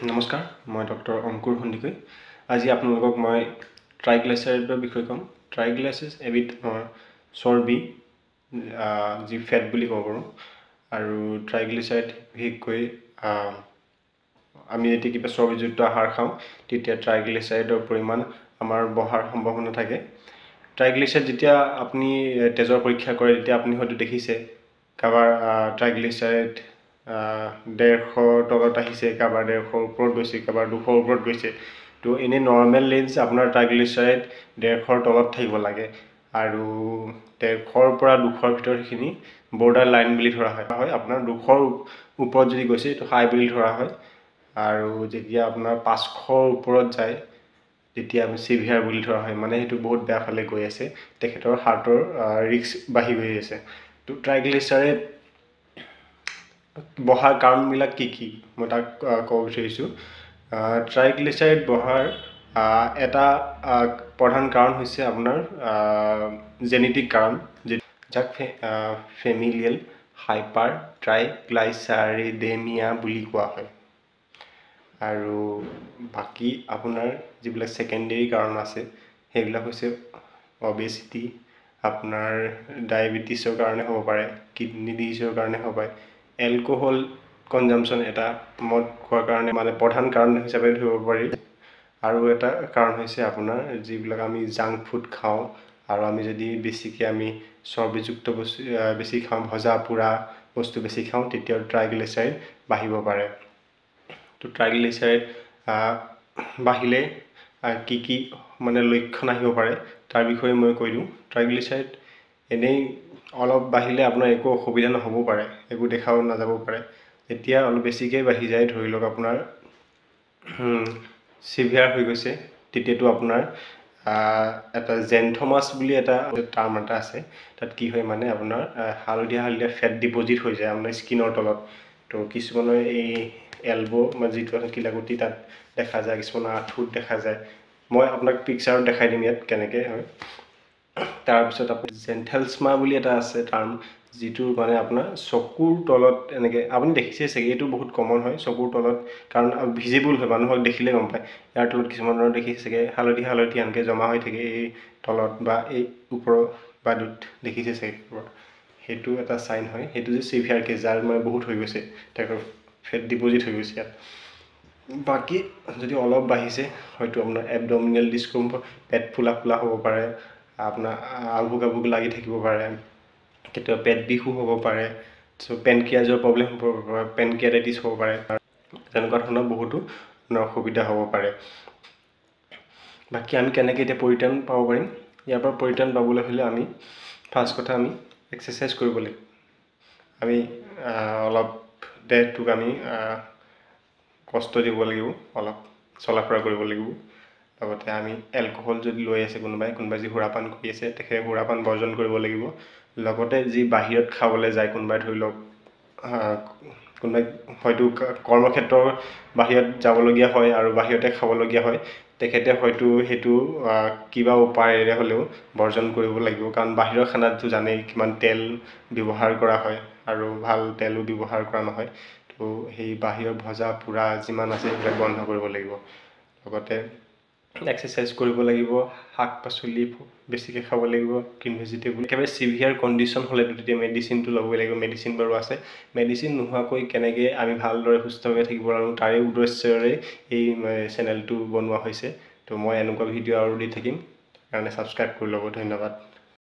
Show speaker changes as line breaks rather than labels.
নমস্কাৰ, মই ডক্টৰ অংকুৰ সন্দিকৈ। আজি আপোনালোকক মই ট্ৰাইগ্লাইচাৰাইডৰ বিষয়ে ক'ম। ট্ৰাইগ্লাইচাৰাইড এবিধ চৰ্বি, যি ফেট বুলি ক'ব পাৰোঁ। আৰু ট্ৰাইগ্লাইচাৰাইড বিশেষকৈ আমি যেতিয়া কিবা চৰ্বিযুক্ত আহাৰ খাওঁ তেতিয়া ট্ৰাইগ্লাইচাৰাইডৰ পৰিমাণ আমাৰ বঢ়াৰ সম্ভাৱনা থাকে। ট্ৰাইগ্লাইচাৰাইড যেতিয়া আপুনি তেজৰ পৰীক্ষা কৰে তেতিয়া আপুনি হয়তো দেখিছে কাৰোবাৰ ট্ৰাইগ্লাইচাৰাইড 150 তলত আহিছে, কাৰোবাৰ 150 ওপৰত গৈছে, কাৰোবাৰ 200 ওপৰত গৈছে। তো এনেই নৰ্মেল ৰেঞ্জ আপোনাৰ ট্ৰাইগ্লাইচাৰাইড 150 তলত থাকিব লাগে। আৰু 150 পৰা 200 ভিতৰত সেইখিনি বৰ্ডাৰ লাইন বুলি ধৰা হয়। আপোনাৰ 200 ওপৰত যদি গৈছে এইটো হাই বুলি ধৰা হয়। আৰু যেতিয়া আপোনাৰ 500 ওপৰত যায় তেতিয়া আমি চিভিয়াৰ বুলি ধৰা হয়, মানে সেইটো বহুত বেয়া ফালে গৈ আছে, তেখেতৰ হাৰ্টৰ ৰিস্ক বাঢ়ি গৈ আছে। তো ট্ৰাইগ্লাইচাৰাইড বঢ়াৰ কাৰণবিলাক কি কি মই তাক ক'ব বিচাৰিছোঁ। ট্ৰাইগ্লাইচাৰাইড বঢ়াৰ এটা প্ৰধান কাৰণ হৈছে আপোনাৰ জেনেটিক কাৰণ, যাক ফেমিলিয়েল হাইপাৰ ট্ৰাইগ্লাইচাৰিডেমিয়া বুলি কোৱা হয়। আৰু বাকী আপোনাৰ যিবিলাক ছেকেণ্ডেৰী কাৰণ আছে সেইবিলাক হৈছে অবেচিটি, আপোনাৰ ডায়েবেটিছৰ কাৰণে হ'ব পাৰে, কিডনী ডিজিজৰ কাৰণে হ'ব পাৰে, এলকহল কনজাম্পশ্যন এটা মদ খোৱাৰ কাৰণে মানে প্ৰধান কাৰণ হিচাপে ধৰিব পাৰি। আৰু এটা কাৰণ হৈছে আপোনাৰ যিবিলাক আমি জাংক ফুড খাওঁ, আৰু আমি যদি বেছিকৈ আমি চৰ্বিযুক্ত বস্তু বেছি খাওঁ, ভজা পোৰা বস্তু বেছি খাওঁ, তেতিয়াও ট্ৰাইগ্লাইচাৰাইড বাঢ়িব পাৰে। তো ট্ৰাইগ্লাইচাৰাইড বাঢ়িলে কি কি মানে লক্ষণ আহিব পাৰে তাৰ বিষয়ে মই কৈ দিওঁ। ট্ৰাইগ্লাইচাৰাইড এনেই অলপ বাঢ়িলে আপোনাৰ একো অসুবিধা নহ'বও পাৰে, একো দেখাও নাযাব পাৰে। যেতিয়া অলপ বেছিকৈ বাঢ়ি যায়, ধৰি লওক আপোনাৰ চিভিয়াৰ হৈ গৈছে, তেতিয়াতো আপোনাৰ এটা জেন্থমাছ বুলি এটা টাৰ্ম এটা আছে। তাত কি হয় মানে আপোনাৰ হালধীয়া ফেট ডিপজিট হৈ যায় আপোনাৰ স্কিনৰ তলত। তো কিছুমানৰ এই এলব' মানে যিটো কিলাকুটি তাত দেখা যায়, কিছুমানৰ আঁঠুত দেখা যায়। মই আপোনাক পিকচাৰত দেখাই দিম ইয়াত কেনেকৈ হয়। তাৰপিছত আপোনাৰ জেন্থেলস্মা বুলি এটা আছে টাৰ্ম, যিটো মানে আপোনাৰ চকুৰ তলত এনেকৈ আপুনি দেখিছে চাগে, এইটো বহুত কমন হয় চকুৰ তলত, কাৰণ ভিজিবল হয়, মানুহক দেখিলে গম পায়। ইয়াৰ তলত কিছুমানৰ দেখিছে চাগে হালধীয়া এনেকৈ জমা হৈ থাকে এই তলত বা এই ওপৰৰ বাদুত দেখিছে চাগে। সেইটো এটা চাইন হয়, সেইটো যে চিভিয়াৰ কেছ, যাৰ মানে বহুত হৈ গৈছে, তেখেতৰ ফেট ডিপজিট হৈ গৈছে ইয়াত। বাকী যদি অলপ বাঢ়িছে হয়তো আপোনাৰ এবডমিনেল ডিস্কমফৰ্ট, পেট ফুলা হ'ব পাৰে, আপোনাৰ আভোক লাগি থাকিব পাৰে, কেতিয়াবা পেট বিষো হ'ব পাৰে, পেনক্ৰিয়াজৰ প্ৰব্লেম হ'ব পাৰে, পেনক্ৰিয়াটাইটিছ হ'ব পাৰে, তেনেকুৱা ধৰণৰ বহুতো অসুবিধা হ'ব পাৰে। বাকী আমি কেনেকৈ এতিয়া পৰিত্ৰাণ পাব পাৰিম? ইয়াৰ পৰা পৰিত্ৰাণ পাবলৈ হ'লে আমি ফাৰ্ষ্ট কথা আমি এক্সাৰচাইজ কৰিব লাগিব। আমি অলপ দেহটোক আমি কষ্ট দিব লাগিব, অলপ চলা ফুৰা কৰিব লাগিব। লগতে আমি এলকহল যদি লৈ আছে কোনোবাই যদি সুৰাপান কৰি আছে, তেখেতে সুৰাপান বৰ্জন কৰিব লাগিব। লগতে যি বাহিৰত খাবলৈ যায় কোনোবাই, ধৰি লওক কোনোবাই হয়তো কৰ্মক্ষেত্ৰৰ বাহিৰত যাবলগীয়া হয় আৰু বাহিৰতে খাবলগীয়া হয়, তেখেতে হয়তো সেইটো কিবা উপায়েৰে হ'লেও বৰ্জন কৰিব লাগিব। কাৰণ বাহিৰৰ খানাটো জানেই কিমান তেল ব্যৱহাৰ কৰা হয় আৰু ভাল তেলো ব্যৱহাৰ কৰা নহয়। তো সেই বাহিৰৰ ভজা পোৰা যিমান আছে সেইবিলাক বন্ধ কৰিব লাগিব। লগতে এক্সাৰচাইজ কৰিব লাগিব, শাক পাচলি বেছিকৈ খাব লাগিব, গ্ৰীণ ভেজিটেবল। একেবাৰে চিভিয়াৰ কণ্ডিশ্যন হ'লেতো তেতিয়া মেডিচিনটো ল'বই লাগিব। মেডিচিন বাৰু আছে, মেডিচিন নোহোৱাকৈ কেনেকৈ আমি ভালদৰে সুস্থভাৱে থাকিব পাৰোঁ তাৰে উদ্দেশ্যৰে এই চেনেলটো বনোৱা হৈছে। তো মই এনেকুৱা ভিডিঅ' আৰু দি থাকিম, সেইকাৰণে ছাবস্ক্ৰাইব কৰি ল'ব। ধন্যবাদ।